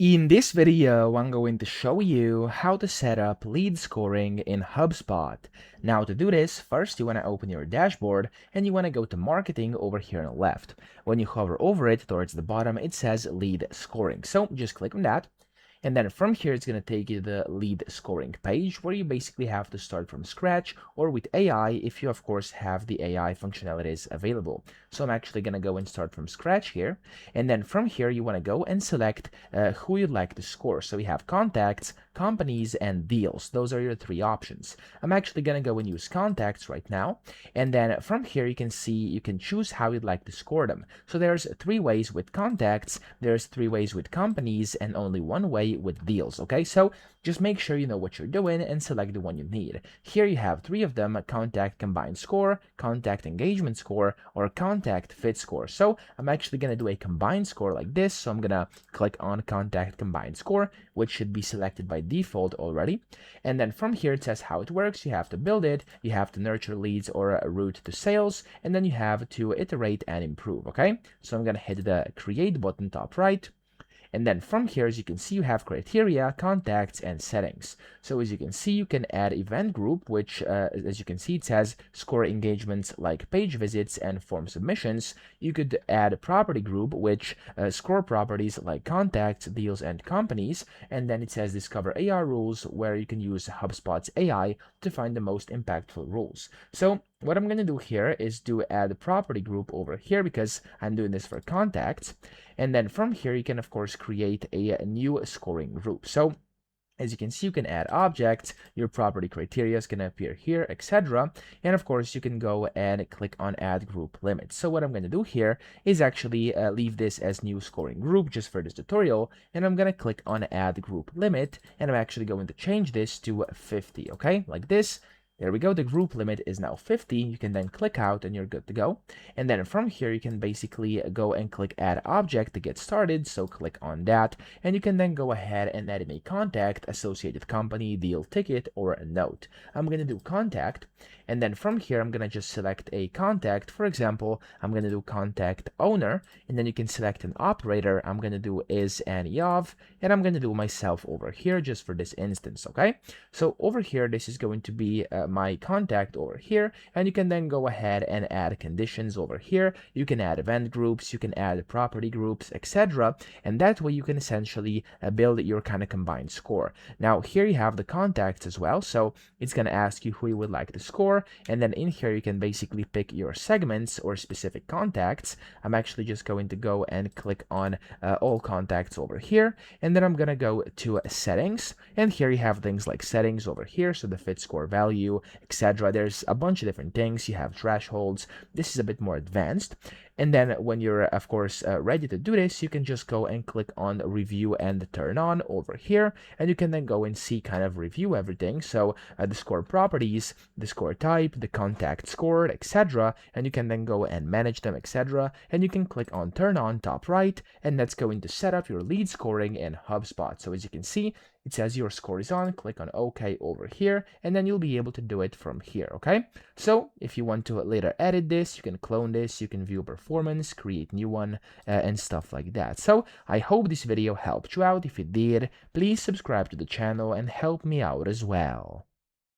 In this video, I'm going to show you how to set up lead scoring in HubSpot. Now to do this, first you want to open your dashboard and you want to go to marketing over here on the left. When you hover over it towards the bottom, it says lead scoring. So just click on that. And then from here, it's going to take you to the lead scoring page where you basically have to start from scratch or with AI if you, of course, have the AI functionalities available. So I'm actually going to go and start from scratch here. And then from here, you want to go and select who you'd like to score. So we have contacts, companies, and deals. Those are your three options. I'm actually going to go and use contacts right now. And then from here, you can see you can choose how you'd like to score them. So there's three ways with contacts, there's three ways with companies, and only one way with deals. Okay, so just make sure you know what you're doing and select the one you need. Here you have three of them: contact combined score, contact engagement score, or contact fit score. So I'm actually going to do a combined score like this. So I'm going to click on contact combined score, which should be selected by default already. And then from here, it says how it works. You have to build it, you have to nurture leads or a route to sales, and then you have to iterate and improve. Okay, so I'm going to hit the create button top right. And then from here, as you can see, you have criteria, contacts, and settings. So as you can see, you can add event group, which as you can see, it says score engagements like page visits and form submissions. You could add property group, which score properties like contacts, deals, and companies. And then it says discover AI rules, where you can use HubSpot's AI to find the most impactful rules. So what I'm going to do here is to add a property group over here because I'm doing this for contacts. And then from here, you can, of course, create a new scoring group. So as you can see, you can add objects, your property criteria is going to appear here, etc. And of course, you can go and click on add group limit. So what I'm going to do here is actually leave this as new scoring group just for this tutorial. And I'm going to click on add group limit. And I'm actually going to change this to 50, okay, like this. There we go, the group limit is now 50. You can then click out and you're good to go. And then from here, you can basically go and click add object to get started. So click on that and you can then go ahead and add a contact, associated company, deal, ticket, or a note. I'm going to do contact. And then from here, I'm going to just select a contact. For example, I'm going to do contact owner, and then you can select an operator. I'm going to do is any of, and I'm going to do myself over here just for this instance. Okay, so over here, this is going to be my contact over here, and you can then go ahead and add conditions over here. You can add event groups, you can add property groups, etc. And that way you can essentially build your kind of combined score. Now here you have the contacts as well, so it's going to ask you who you would like to score, and then in here you can basically pick your segments or specific contacts. I'm actually just going to go and click on all contacts over here, and then I'm going to go to settings, and here you have things like settings over here, so the fit score value, etc. There's a bunch of different things. You have thresholds. This is a bit more advanced. And then when you're, of course, ready to do this, you can just go and click on review and turn on over here. And you can then go and see kind of review everything. So the score properties, the score type, the contact scored, etc. And you can then go and manage them, etc. And you can click on turn on top right. And that's going to set up your lead scoring in HubSpot. So as you can see, it says your score is on, click on OK over here, and then you'll be able to do it from here, okay? So if you want to later edit this, you can clone this, you can view performance, create new one, and stuff like that. So I hope this video helped you out. If it did, please subscribe to the channel and help me out as well.